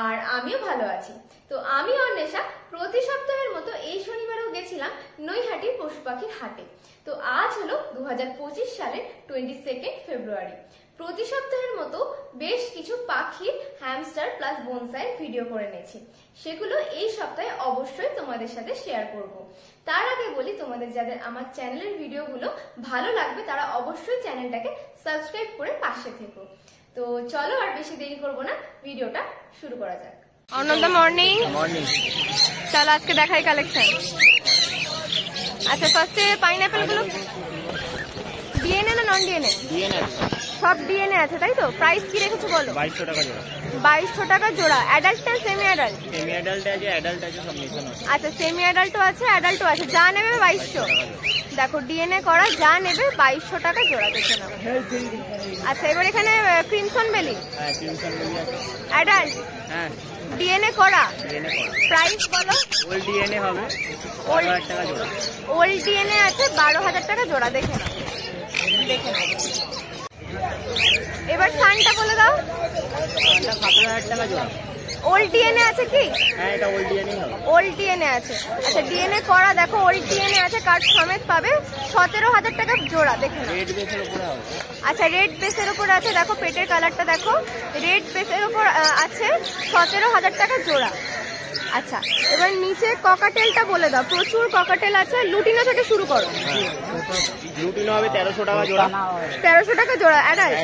আর আমিও ভালো আছি। তো আমি অন্বেষা প্রতি সপ্তাহের মতো এই শনিবারও গেছিলাম নৈহাটির পশু পাখির হাটে। তো আজ হলো 2025 সালের 22 ফেব্রুয়ারি। প্রতি সপ্তাহের মতো বেশ কিছু পাখির হ্যামস্টার প্লাস বোনসাই ভিডিও করে নিয়েছি, সেগুলো এই সপ্তাহে অবশ্যই তোমাদের সাথে শেয়ার করব। তার আগে বলি, তোমাদের যাদের আমার চ্যানেলের ভিডিওগুলো ভালো লাগবে তারা অবশ্যই চ্যানেলটাকে সাবস্ক্রাইব করে পাশে থেকো। তো চলো আর বেশি দেরি করব না, ভিডিওটা শুরু করা যাক। অনন্দা মর্নিং। চলো আজকে দেখাই কালেকশন। আচ্ছা, ফার্স্টে পাইনাপেল গুলো ডিএনএ না নন ডিএনএ? ডিএনএ, সব ডিএনএ আছে তাই তো? প্রাইস কি রেখেছো বলো? 2200 টাকা জোড়া। 2200 টাকা জোড়া। অ্যাডাল্ট না সেমি অ্যাডাল্ট? সেমি অ্যাডাল্ট আছে, অ্যাডাল্ট আছে, সব মিশানো আছে। আচ্ছা, সেমি অ্যাডাল্টও আছে, অ্যাডাল্টও আছে। যা নেবে 2200। দেখো ডিএনএ করা, যা নেবে 2200 টাকা জোড়া, দেখে নাও। আচ্ছা, এবার এখানে ক্রিমসন বেলি। হ্যাঁ, ক্রিমসন বেলি আছে। অ্যাডাল্ট? হ্যাঁ। ডিএনএ করা? ডিএনএ করা। প্রাইস বলো? ওল্ড ডিএনএ হবে 12000 টাকা জোড়া। ওল্ড ডিএনএ আছে 12000 টাকা জোড়া, দেখে নাও, দেখে নাও। এবার সানটা বলে দাও। সানটা 7000 টাকা জোড়া। ওল্ড ডিএনএ আছে কি? হ্যাঁ, এটা ওল্ড ডিএনএ হবে। ওল্ড ডিএনএ আছে। আচ্ছা, ডিএনএ করা, দেখো ওল্ড ডিএনএ আছে, কার্ড সমেত পাবে, 17000 টাকা জোড়া, দেখে নাও। রেড বেসের উপরে হবে। আচ্ছা, রেড বেসের উপর আছে, দেখো পেটের কালারটা দেখো, রেড বেসের উপর আছে, 17000 টাকা জোড়া। আচ্ছা, এবার নিচে ককাটেলটা বলে দাও। প্রচুর ককাটেল আছে, লুটিনো থেকে শুরু করো। লুটিনো হবে 1300 টাকা জোড়া। 1300 টাকা জোড়া। অ্যাডাল্ট?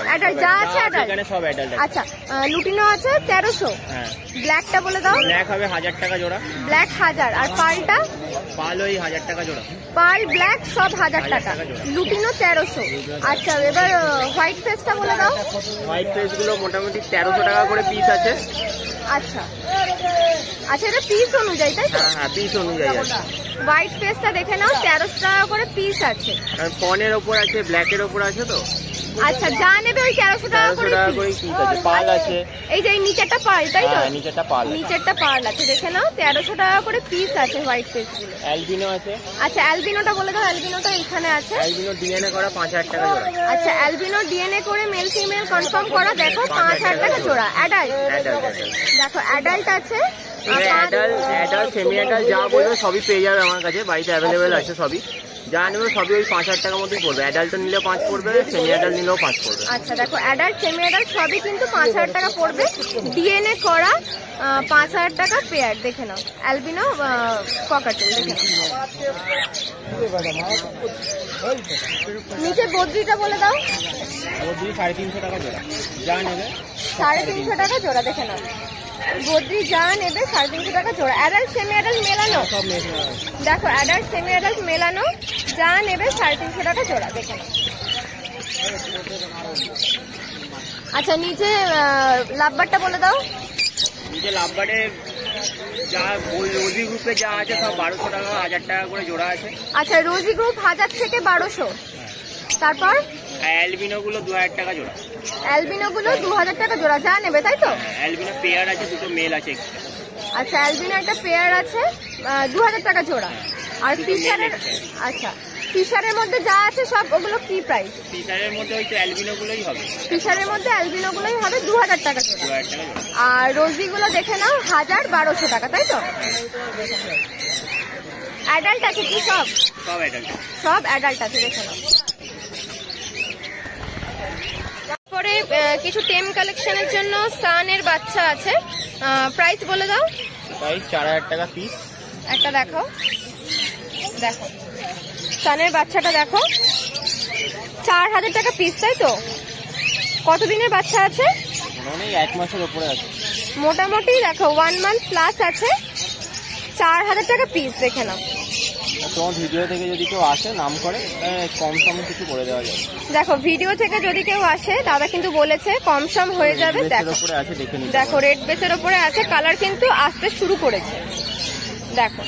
অ্যাডাল্ট যা আছে অ্যাডাল্ট। এখানে সব অ্যাডাল্ট। আচ্ছা, লুটিনো আছে 1300। হ্যাঁ। ব্ল্যাকটা বলে দাও। ব্ল্যাক হবে 1000 টাকা জোড়া। ব্ল্যাক 1000। আর পার্লটা? পার্ল ওই 1000 টাকা জোড়া। পার্ল ব্ল্যাক সব 1000 টাকা। লুটিনো 1300। আচ্ছা, এবার হোয়াইট ফেসটা বলে দাও। হোয়াইট ফেস গুলো মোটামুটি 1300 টাকা করে পিস আছে। আচ্ছা আচ্ছা, এটা পিস অনুযায়ী তাই তো? হ্যাঁ, পিস অনুযায়ী আছে। হোয়াইট ফেসটা দেখে নাও, 1300 টাকা করে পিস আছে। ফনের ওপর আছে, ব্ল্যাকের ওপর আছে তো। আচ্ছা, যা নেবে ওই 1300 টাকা করে পিস আছে। পার্ল আছে, এই যে নিচেরটা পার্ল তাই তো? হ্যাঁ, নিচেরটা পার্ল। নিচেরটা পার্ল আছে, দেখে নাও, 1300 টাকা করে পিস আছে হোয়াইট ফেস গুলো। অ্যালবিনো আছে। আচ্ছা, অ্যালবিনোটা বলে দাও। অ্যালবিনোটা এখানে আছে। অ্যালবিনো ডিএনএ করা 5000 টাকা জোড়া। আচ্ছা, অ্যালবিনো ডিএনএ করে মেল ফিমেল কনফার্ম করা, দেখো 5000 টাকা জোড়া। অ্যাডাল্ট? দেখো অ্যাডাল্ট আছে। অ্যাডাল্ট সেমি অ্যাডাল্ট যা বলবে সবই পেয়ে যাবে আমার কাছে, বাড়িতে অ্যাভেলেবেল আছে সবই। যা নেবে সবই ওই 5000 টাকার মধ্যেই পড়বে। অ্যাডাল্ট নিলেও 5 পড়বে, সেমি অ্যাডাল্ট নিলেও 5 পড়বে। আচ্ছা, দেখো অ্যাডাল্ট সেমি অ্যাডাল্ট সবই কিন্তু 5000 টাকা পড়বে। ডিএনএ করা 5000 টাকা পেয়ার, দেখে নাও। অ্যালবিনো ককাটেল, দেখে নাও। নিচে বদ্রিটা বলে দাও। বদ্রি 350 টাকা জোড়া, যা নেবে 350 টাকা জোড়া, দেখে নাও। বদ্রি যা নেবে 350 টাকা জোড়া। অ্যাডাল্ট সেমি অ্যাডাল্ট মেলানো, দেখো অ্যাডাল্ট সেমি অ্যাডাল্ট মেলানো, যা নেবে 350 টাকা জোড়া, দেখে নাও। আচ্ছা, নিচে লাভবারটা বলে দাও। নিচে লাভবারে যা রোজি গ্রুপে যা আছে সব 1200 টাকা 1000 টাকা করে জোড়া আছে। আচ্ছা, রোজি গ্রুপ 1000 থেকে 1200। তারপর অ্যালবিনো গুলো 2000 টাকা জোড়া। অ্যালবিনো গুলো 2000 টাকা জোড়া, যা নেবে তাই তো? অ্যালবিনো পেয়ার আছে, দুটো মেল আছে। আচ্ছা, অ্যালবিনো একটা পেয়ার আছে 2000 টাকা জোড়া। আর ফিশারের? আচ্ছা, ফিশারের মধ্যে যা আছে সব ওগুলো কি প্রাইস? ফিশারের মধ্যে ওই তো অ্যালবিনো গুলোই হবে। ফিশারের মধ্যে অ্যালবিনো গুলোই হবে 2000 টাকা জোড়া। আর রোজি গুলো দেখে নাও 1200 টাকা তাই তো? অ্যাডাল্ট আছে কি? সব অ্যাডাল্ট, সব অ্যাডাল্ট আছে, দেখে নাও। তারপরে কিছু টেম কালেকশনের জন্য সানের বাচ্চা আছে, প্রাইস বলে দাও। প্রাইস 4000 টাকা পিস। একটা দেখো, দেখো সানের বাচ্চাটা দেখো, 4000 টাকা পিস তাই তো? কতদিনের বাচ্চা আছে? মোটামুটি 1 মাসের উপরে আছে। মোটামুটি দেখো 1 মান্থ প্লাস আছে, 4000 টাকা পিস, দেখে নাও। তোমার ভিডিও থেকে যদি কেউ আসে নাম করে কম সম কিছু করে দেওয়া যাবে। দেখো ভিডিও থেকে যদি কেউ আসে, দাদা কিন্তু বলেছে কম সম হয়ে যাবে। দেখো রেড বেসের উপরে আছে, কালার কিন্তু আসতে শুরু করেছে। দেখো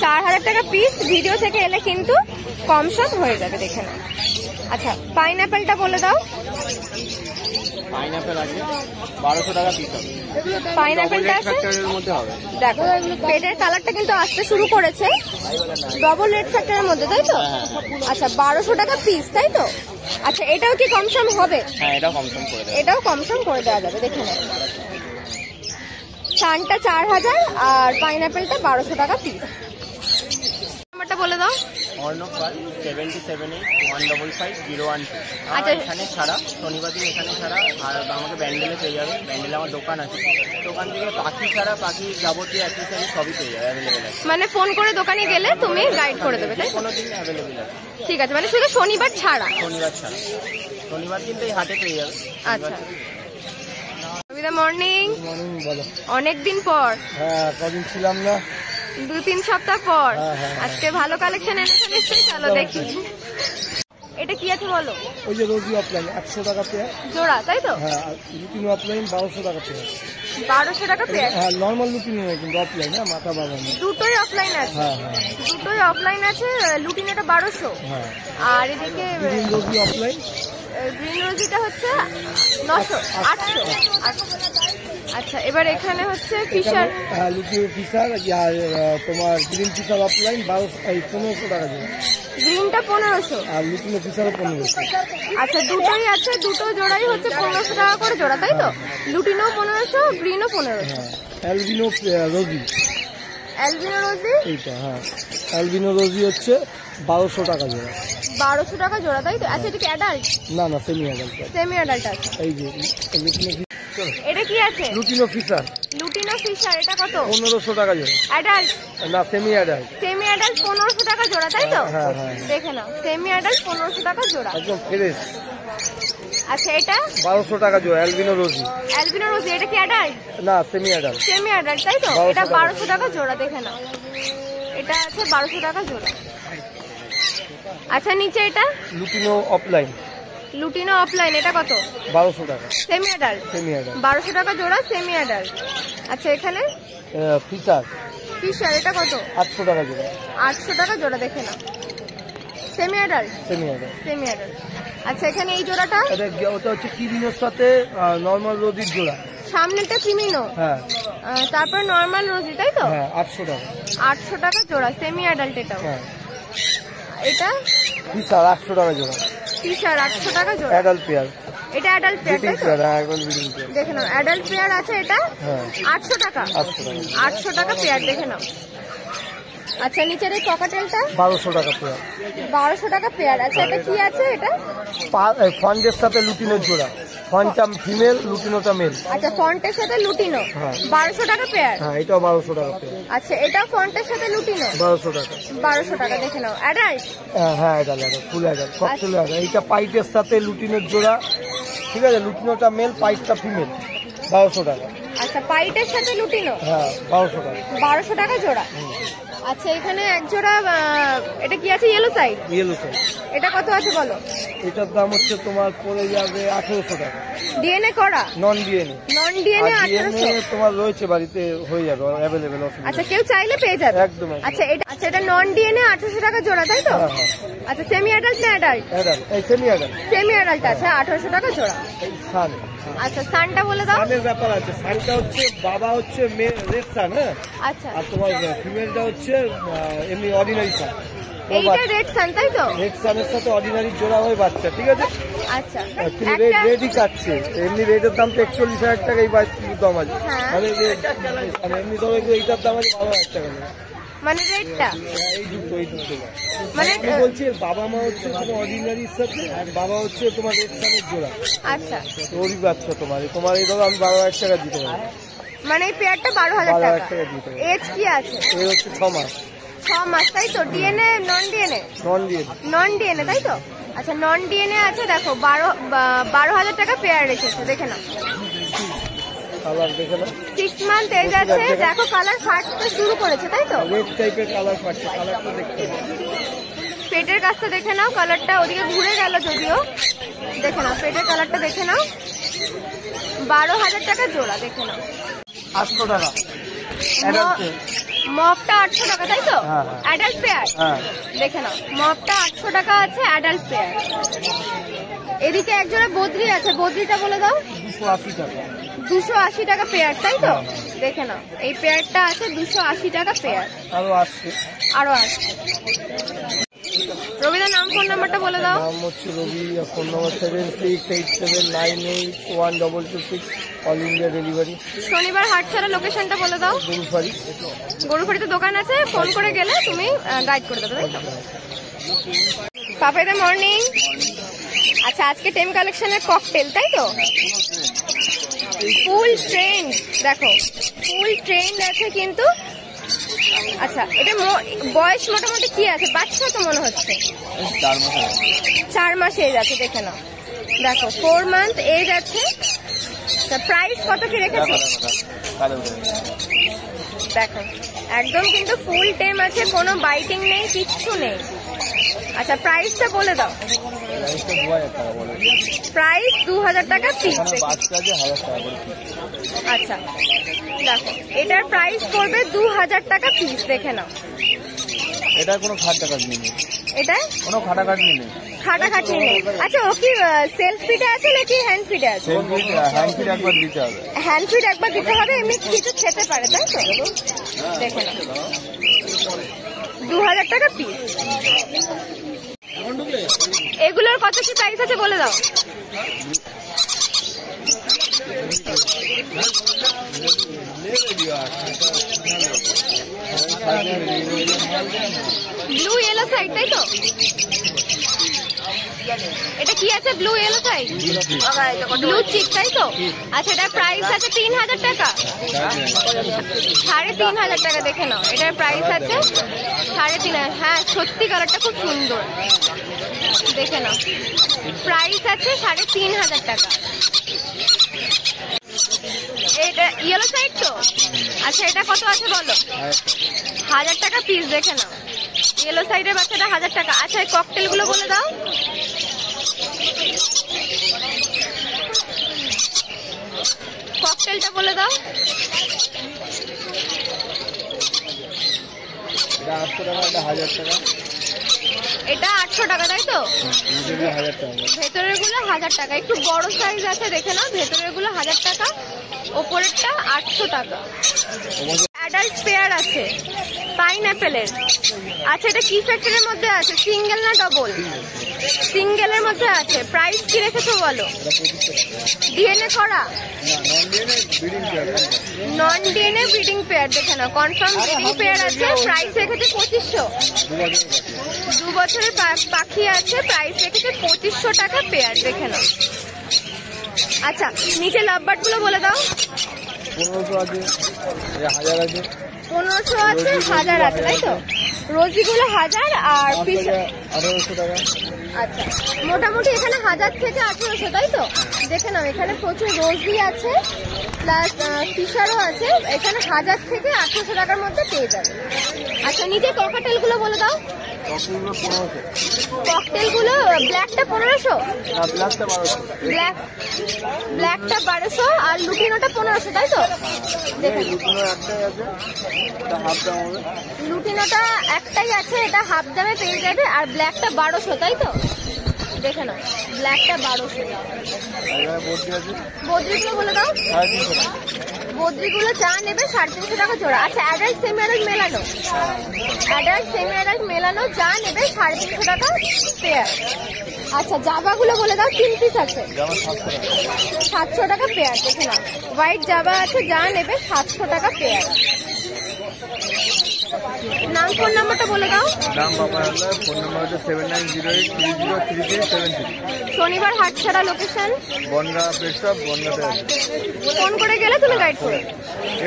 4000 টাকা পিস, ভিডিও থেকে এলে কিন্তু কম সম হয়ে যাবে, দেখে নাও। আচ্ছা, পাইনাপেলটা বলে দাও। পাইনাপেল আছে 1200 টাকা পিস হবে। পাইনাপেলটা আছে, দেখো পেটের কালারটা কিন্তু আসতে শুরু করেছে, ডবল রেড ফ্যাক্টরের মধ্যে তাই তো? আচ্ছা, 1200 টাকা পিস তাই তো? আচ্ছা, এটাও কি কম সম হবে? হ্যাঁ, এটাও কম সম করে দেওয়া যাবে, দেখে নাও। সানটা 4000 আর পাইনাপেলটা 1200 টাকা পিস। নাম্বারটা বলে দাও। অর্ণব পাল 7781555012। আচ্ছা, এখানে ছাড়া শনিবার দিন এখানে ছাড়া আর আমাকে ব্যান্ডেলে পেয়ে যাবে। ব্যান্ডেলে আমার দোকান আছে, দোকান থেকে পাখি ছাড়া বাকি যাবতীয় অ্যাক্সেসরি সবই পেয়ে যাবে, অ্যাভেলেবেল আছে। মানে ফোন করে দোকানে গেলে তুমি গাইড করে দেবে, তাই? কোনো দিন অ্যাভেলেবেল আছে। ঠিক আছে, মানে শুধু শনিবার ছাড়া? শনিবার ছাড়া, শনিবার দিন তো এই হাটে পেয়ে যাবে। আচ্ছা, মর্নিং। মর্নিং, বলো। অনেকদিন পর। হ্যাঁ, কদিন ছিলাম না, 2-3 সপ্তাহ পর। হ্যাঁ। আজকে ভালো কালেকশন এনেছো নিশ্চয়ই, চলো দেখি। এটা কি আছে বলো? ওই যে রোজি অফলাইন 100 টাকা পেয়ার জোড়া, তাই তো? হ্যাঁ, আর লুটিনো অফলাইন 1200 টাকা পেয়ার। 1200 টাকা পেয়ার? হ্যাঁ, নর্মাল লুটিনো নয় কিন্তু অফলাইন, হ্যাঁ, মাথা বাঁধানো। দুটোই অফলাইন আছে? হ্যাঁ, দুটোই অফলাইন আছে। লুটিনোটা 1200, হ্যাঁ। আর এদিকে গ্রিন রোজি অফলাইন, গ্রিন রোজিটা হচ্ছে 900, 800। আচ্ছা, এবার এখানে হচ্ছে ফিশার। হ্যাঁ, লুটিনো ফিশার আর তোমার গ্রিন ফিশার অফলাইন 1500 টাকা জোড়া। গ্রিনটা 1500 আর লুটিনো ফিশারও 1500। আচ্ছা, দুটোই আছে, দুটো জোড়াই হচ্ছে 1500 টাকা করে জোড়া, তাই তো? লুটিনো 1500, গ্রিনও 1500। হ্যাঁ, অ্যালবিনো রোজি, অ্যালবিনো রোজি এইটা, হ্যাঁ, অ্যালবিনো রোজি হচ্ছে 1200 টাকা জোড়া। 1200 টাকা জোড়া, তাই তো? আচ্ছা, এটা কি অ্যাডাল্ট? না, সেমি অ্যাডাল্ট। সেমি অ্যাডাল্ট আছে। এই যে লুটিনো এটা কি আছে? লুটিনো ফিশার, লুটিনো ফিশার, এটা কত? 1500 টাকা জোড়া। অ্যাডাল্ট না, সেমি অ্যাডাল্ট। সেমি অ্যাডাল্ট 1500 টাকা জোড়া, তাই তো? হ্যাঁ। দেখে নাও, সেমি অ্যাডাল্ট 1500 টাকা জোড়া। একদম ফ্রেশ। আচ্ছা, এটা 1200 টাকা জোড়া অ্যালবিনো রোজি। অ্যালবিনো রোজি, এটা কি অ্যাডাল্ট? না, সেমি অ্যাডাল্ট। সেমি অ্যাডাল্ট, তাই তো? 1200 এটা টাকা। 1200 টাকা জোড়া, দেখে নাও। এটা আছে 1200 টাকা জোড়া। আচ্ছা, নিচে এটা লুটিনো অফলাইন লুটিনো অফলাইন, এটা কত? 1200 টাকা। Semi adult? Semi adult. 1200 টাকা জোড়া, সেমি অ্যাডাল্ট। আচ্ছা, এখানে ফিশার ফিশার, এটা কত? 800 টাকা জোড়া। 800 টাকা জোড়া, দেখে নাও। Semi adult? Semi adult. Semi adult. আচ্ছা, এখানে এই জোড়াটা? ওটা হচ্ছে কিরিনোর সাথে নর্মাল রোজির জোড়া। সামনেটা ক্রিমিনো, হ্যাঁ, তারপর নর্মাল রোজি, তাই তো? হ্যাঁ, 800 টাকা। 800 টাকা জোড়া, সেমি অ্যাডাল্ট। এটাও? হ্যাঁ, এটা ফিশার 800 টাকা জোড়া। ফিশার 800 টাকা জোড়া। অ্যাডাল্ট পেয়ার, এটা অ্যাডাল্ট পেয়ার, ব্রিডিং তাই তো? পেয়ার। হ্যাঁ, একদম ব্রিডিং পেয়ার। দেখে নাও, অ্যাডাল্ট পেয়ার আছে এটা। হ্যাঁ, 800 টাকা। 800 টাকা। 800 টাকা পেয়ার, দেখে নাও। আচ্ছা, নিচের এই ককাটেলটা? 1200 টাকা পেয়ার। 1200 টাকা পেয়ার। আচ্ছা, এটা কি আছে? এটা ফন্ডের সাথে লুটিনোর জোড়া। ফন্টটা ফিমেল, লুটিনোটা মেল। আচ্ছা, ফন্টের সাথে লুটিনো। হ্যাঁ। 1200 টাকা পেয়ার। হ্যাঁ, এটাও 1200 টাকা পেয়ার। আচ্ছা, এটাও ফন্টের সাথে লুটিনো। 1200 টাকা। 1200 টাকা, দেখে নাও। অ্যাডাল্ট? হ্যাঁ, এটা লাগে ফুল অ্যাডাল্ট, সব ফুল অ্যাডাল্ট। এইটা পাইটের সাথে লুটিনোর জোড়া, ঠিক আছে? লুটিনোটা মেল, পাইটটা ফিমেল। 1200 টাকা। আচ্ছা, পাইটের সাথে লুটিনো। হ্যাঁ, 1200 টাকা। 1200 টাকা জোড়া। আচ্ছা, এখানে এক জোড়া, এটা কি আছে? Yellow side. Yellow size. এটা কত আছে বলো? এটার দাম হচ্ছে তোমার পড়ে যাবে 1800 টাকা। ডিএনএ করা? Non DNA. Non DNA DNA 1800। তোমার রয়েছে বাড়িতে, হয়ে যাবে অ্যাভেলেবেল, অসুবিধা আচ্ছা, কেউ চাইলে পেয়ে যাবে? একদম। আচ্ছা, এটা নন ডিএনএ 1800 টাকা জোড়া, তাই তো? হ্যাঁ, হ্যাঁ। আচ্ছা, সেমি অ্যাডাল্ট না অ্যাডাল্ট? অ্যাডাল্ট, এই সেমি অ্যাডাল্ট। সেমি অ্যাডাল্ট আছে, 1800 টাকা জোড়া। এই সান। আচ্ছা, সানটা বলে দাও। সানের ব্যাপার আছে। সানটা হচ্ছে বাবা হচ্ছে রেড সান, হ্যাঁ, আচ্ছা, আর তোমার ফিমেলটা হচ্ছে এমনি অর্ডিনারি সান। এইটা রেড সান, তাই তো? রেড সানের সাথে অর্ডিনারি জোড়া হয়ে বাচ্চা, ঠিক আছে? আচ্ছা, তুমি রেডই কাটছে। এমনি রেডের দাম তো 41,000 টাকা, এই বাচ্চার দাম আছে। হ্যাঁ। মানে এমনি ধরো এইটার দাম আছে 12,000 টাকা। মানে রেডটা? এই দুটো মানে আমি বলছি বাবা মা হচ্ছে তোমার অর্ডিনারির সাথে, আর বাবা হচ্ছে তোমার রেড সানের জোড়া। আচ্ছা, ওরই বাচ্চা তোমার এই ধরো আমি 12,000 টাকা দিতে পারি। মানে এই পেয়ারটা 12,000 12,000 টাকা। টাকা দিতে পারি। এজ কি আছে? এই হচ্ছে 6 মাস। 6 মাস, তাই তো? DNA non DNA? Non DNA. Non DNA, তাই তো? আচ্ছা, নন ডিএনএ আছে। দেখো, 12,000 টাকা পেয়ার রেখেছে, দেখে নাও। কালার দেখে নাও। 6 মান্থ এজ আছে। দেখো, কালার ফাটতে শুরু করেছে, তাই তো? রেড টাইপের কালার পাচ্ছে, কালারটা দেখতে হবে। পেটের কাছটা দেখে নাও, কালারটা ওদিকে ঘুরে গেল যদিও। দেখে নাও, পেটের কালারটা দেখে নাও। 12,000 টাকা জোড়া, দেখে নাও। 800 টাকা অ্যাডাল্ট। মপটা 800 টাকা, তাই তো? হ্যাঁ। Adult pair? হ্যাঁ, দেখে নাও, মপটা 800 টাকা আছে, অ্যাডাল্ট পেয়ার। এদিকে একজোড়া বদ্রি আছে, বদ্রিটা বলে দাও। 280 টাকা। 280 টাকা পেয়ার, তাই তো? দেখে নাও, এই পেয়ারটা আছে 280 টাকা পেয়ার। আরো আসছে। আরো আছে। রবিদার নাম ফোন নাম্বারটা বলে দাও। নাম হচ্ছে Rabi, phone number 76879226, all India delivery. শনিবার হাট ছাড়া লোকেশনটা বলে দাও। গরুফাড়ি। গরুফাড়িতে দোকান আছে, ফোন করে গেলে তুমি গাইড করে দেবে, তাই তো? পাপাইদা মর্নিং। আচ্ছা, আজকে টেম কালেকশনের ককটেল, তাই তো? ফুল ট্রেন্ড, দেখো ফুল ট্রেন্ড আছে কিন্তু। আচ্ছা, এটা বয়স মোটামুটি কি আছে? বাচ্চা তো মনে হচ্ছে 4 মাস এজ আছে, দেখে নাও। দেখো 4 মান্থ এজ আছে। প্রাইস কত কি রেখেছো? দেখো একদম কিন্তু ফুল টেম আছে, কোনো বাইটিং নেই, কিচ্ছু নেই। আচ্ছা, প্রাইসটা বলে দাও। প্রাইস 2000 টাকা পিস। আচ্ছা দেখো, এটার প্রাইস পড়বে 2000 টাকা পিস, দেখে নাও। এটা কোনো খাটাখাটনি নেই, এটা কোনো খাটাখাটনি নেই, খাটাখাটনি নেই। আচ্ছা, ও কি সেলফ ফিডে আছে নাকি হ্যান্ড ফিডে আছে? হ্যান্ড ফিড একবার দিতে হবে। হ্যান্ড ফিড একবার দিতে হবে, এমনি কিছু খেতে পারে, তাই তো? দেখে নাও, 2000 টাকা পিস। এগুলোর কত কি প্রাইস আছে বলে দাও। ব্লু ইয়েলো সাইড, তাই তো? এটা কি আছে? ব্লু ইয়েলো সাইড, ব্লু চিক, তাই তো? আচ্ছা, এটার প্রাইস আছে 3000 টাকা, 3500 টাকা। দেখে নাও, এটার প্রাইস আছে 3500। হ্যাঁ, সত্যি কালারটা খুব সুন্দর, দেখে নাও। প্রাইস আছে 3500 টাকা। এটা ইয়েলো সাইড তো? আচ্ছা, এটা কত আছে বলো? 1000 টাকা পিস, দেখে নাও। ইয়েলো সাইডের বাচ্চাটা 1000 টাকা। আচ্ছা, এই ককটেল গুলো বলে দাও। ককটেলটা বলে দাও। এটা 800 টাকা, তাই তো? ভেতরের গুলো 1000 টাকা, একটু বড় সাইজ আছে, দেখে নাও। ভেতরের গুলো 1000 টাকা, ওপরেরটা 800 টাকা। অ্যাডাল্ট পেয়ার আছে পাইনঅ্যাপেলের। আচ্ছা, এটা কি ফ্যাক্টরের মধ্যে আছে? সিঙ্গেল না ডবল? সিঙ্গেলের মধ্যে আছে। প্রাইস কি রেখেছো বলো? ডিএনএ করা, নন ডিএনএ ব্রিডিং পেয়ার, দেখে নাও। কনফার্ম ব্রিডিং পেয়ার আছে, প্রাইস রেখেছে 2500। 2 বছরের পাখি আছে, প্রাইস রেখেছে 2500 টাকা পেয়ার, দেখে নাও। আচ্ছা, নিচে লাভবার্ড গুলো বলে দাও। 1500 আছে, 1000 আছে, 1500 আছে, 1000 আছে, তাই তো? রোজিগুলো 1000 আর ফিশ 1800 টাকা। আচ্ছা, মোটামুটি এখানে 1000 থেকে 1800, তাই তো? দেখে নাও, এখানে প্রচুর রোজি আছে, প্লাস ফিশারও আছে। এখানে 1000 থেকে 1800 টাকার মধ্যে পেয়ে যাবে। আচ্ছা, নিচে ককটেল গুলো বলে দাও। ককটেল গুলো ব্ল্যাকটা 1500, ব্ল্যাকটা 1200 আর লুটিনোটা 1500, তাই তো? দেখে লুটিনোটা একটাই আছে, এটা হাফ দামে পেয়ে যাবে। আর ব্ল্যাকটা 1200, তাই তো? দেখে নাও, ব্ল্যাকটা 1200। বদ্রিগুলো বলে দাও। বদ্রিগুলো যা নেবে 350 টাকা জোড়া। আচ্ছা, অ্যাডাল্ট সেমি অ্যাডাল্ট মেলানো, অ্যাডাল্ট সেমি অ্যাডাল্ট মেলানো যা নেবে 350 টাকা পেয়ার। আচ্ছা, জাবাগুলো বলে দাও। 3 পিস আছে, 700 টাকা পেয়ার, দেখে নাও। হোয়াইট জাবা আছে, যা নেবে 700 টাকা পেয়ার। নাম ফোন নাম্বারটা বলে দাও। নাম বাবা, ফোন নাম্বার হচ্ছে 7908303373। শনিবার হাট ছাড়া লোকেশন বনগা পেট শপ, বনগাতে আছে। ফোন করে গেলে তুমি গাইড করো।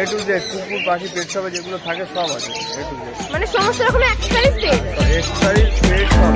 এ টু জেড কুকুর পাখি পেট শপে যেগুলো থাকে সব আছে, এ টু জেড, মানে সমস্ত রকমের এক্সারসাইজ পেয়ে এক্সারসাইজ পেট শপ।